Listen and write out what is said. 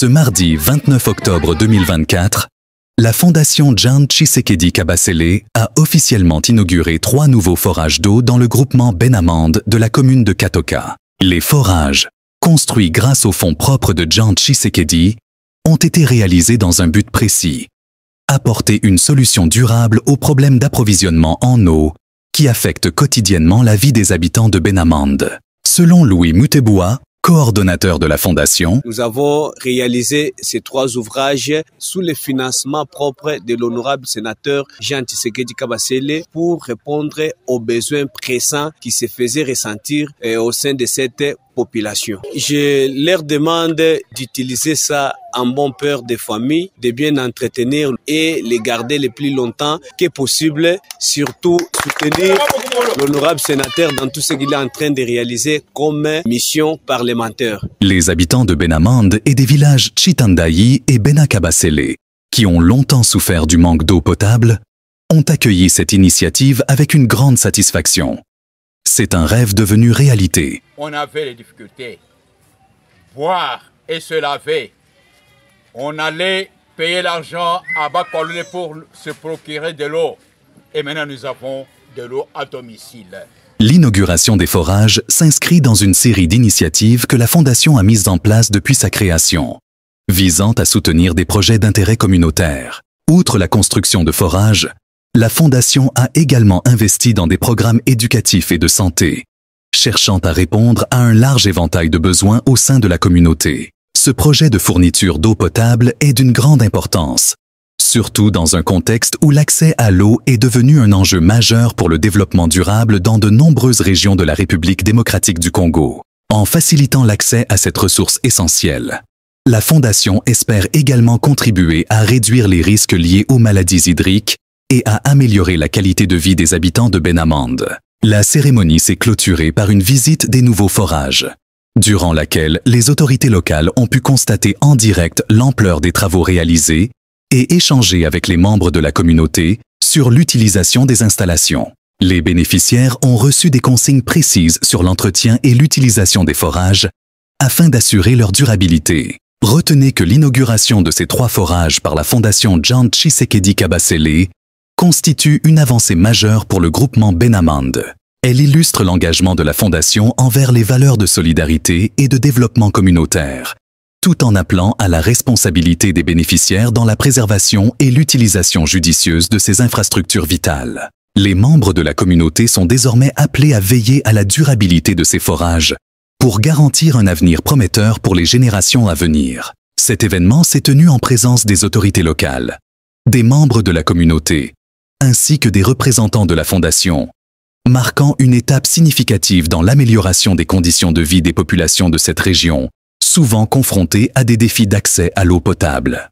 Ce mardi 29 octobre 2024, la Fondation John Tshisekedi Kabasele a officiellement inauguré 3 nouveaux forages d'eau dans le groupement Benamande de la commune de Katoka. Les forages, construits grâce aux fonds propres de John Tshisekedi, ont été réalisés dans un but précis: apporter une solution durable aux problèmes d'approvisionnement en eau qui affectent quotidiennement la vie des habitants de Benamande. Selon Louis Muteboa, coordonnateur de la Fondation, nous avons réalisé ces 3 ouvrages sous le financement propre de l'honorable sénateur Jean Tshisekedi Kabasele pour répondre aux besoins pressants qui se faisaient ressentir au sein de cette population. Je leur demande d'utiliser ça en bon père de famille, de bien entretenir et les garder le plus longtemps que possible, surtout soutenir l'honorable sénateur dans tout ce qu'il est en train de réaliser comme mission parlementaire. Les habitants de Benamande et des villages Chitandayi et Benakabasele, qui ont longtemps souffert du manque d'eau potable, ont accueilli cette initiative avec une grande satisfaction. C'est un rêve devenu réalité. On avait les difficultés. Boire et se laver. On allait payer l'argent à Bakolé pour se procurer de l'eau. Et maintenant, nous avons de l'eau à domicile. L'inauguration des forages s'inscrit dans une série d'initiatives que la Fondation a mises en place depuis sa création, visant à soutenir des projets d'intérêt communautaire. Outre la construction de forages, la Fondation a également investi dans des programmes éducatifs et de santé, cherchant à répondre à un large éventail de besoins au sein de la communauté. Ce projet de fourniture d'eau potable est d'une grande importance, surtout dans un contexte où l'accès à l'eau est devenu un enjeu majeur pour le développement durable dans de nombreuses régions de la République démocratique du Congo. En facilitant l'accès à cette ressource essentielle, la Fondation espère également contribuer à réduire les risques liés aux maladies hydriques et à améliorer la qualité de vie des habitants de Benamande. La cérémonie s'est clôturée par une visite des nouveaux forages, durant laquelle les autorités locales ont pu constater en direct l'ampleur des travaux réalisés et échanger avec les membres de la communauté sur l'utilisation des installations. Les bénéficiaires ont reçu des consignes précises sur l'entretien et l'utilisation des forages afin d'assurer leur durabilité. Retenez que l'inauguration de ces 3 forages par la Fondation John Tshisekedi Kabasele constitue une avancée majeure pour le groupement Benamande. Elle illustre l'engagement de la Fondation envers les valeurs de solidarité et de développement communautaire, tout en appelant à la responsabilité des bénéficiaires dans la préservation et l'utilisation judicieuse de ces infrastructures vitales. Les membres de la communauté sont désormais appelés à veiller à la durabilité de ces forages pour garantir un avenir prometteur pour les générations à venir. Cet événement s'est tenu en présence des autorités locales, des membres de la communauté, ainsi que des représentants de la Fondation, marquant une étape significative dans l'amélioration des conditions de vie des populations de cette région, souvent confrontées à des défis d'accès à l'eau potable.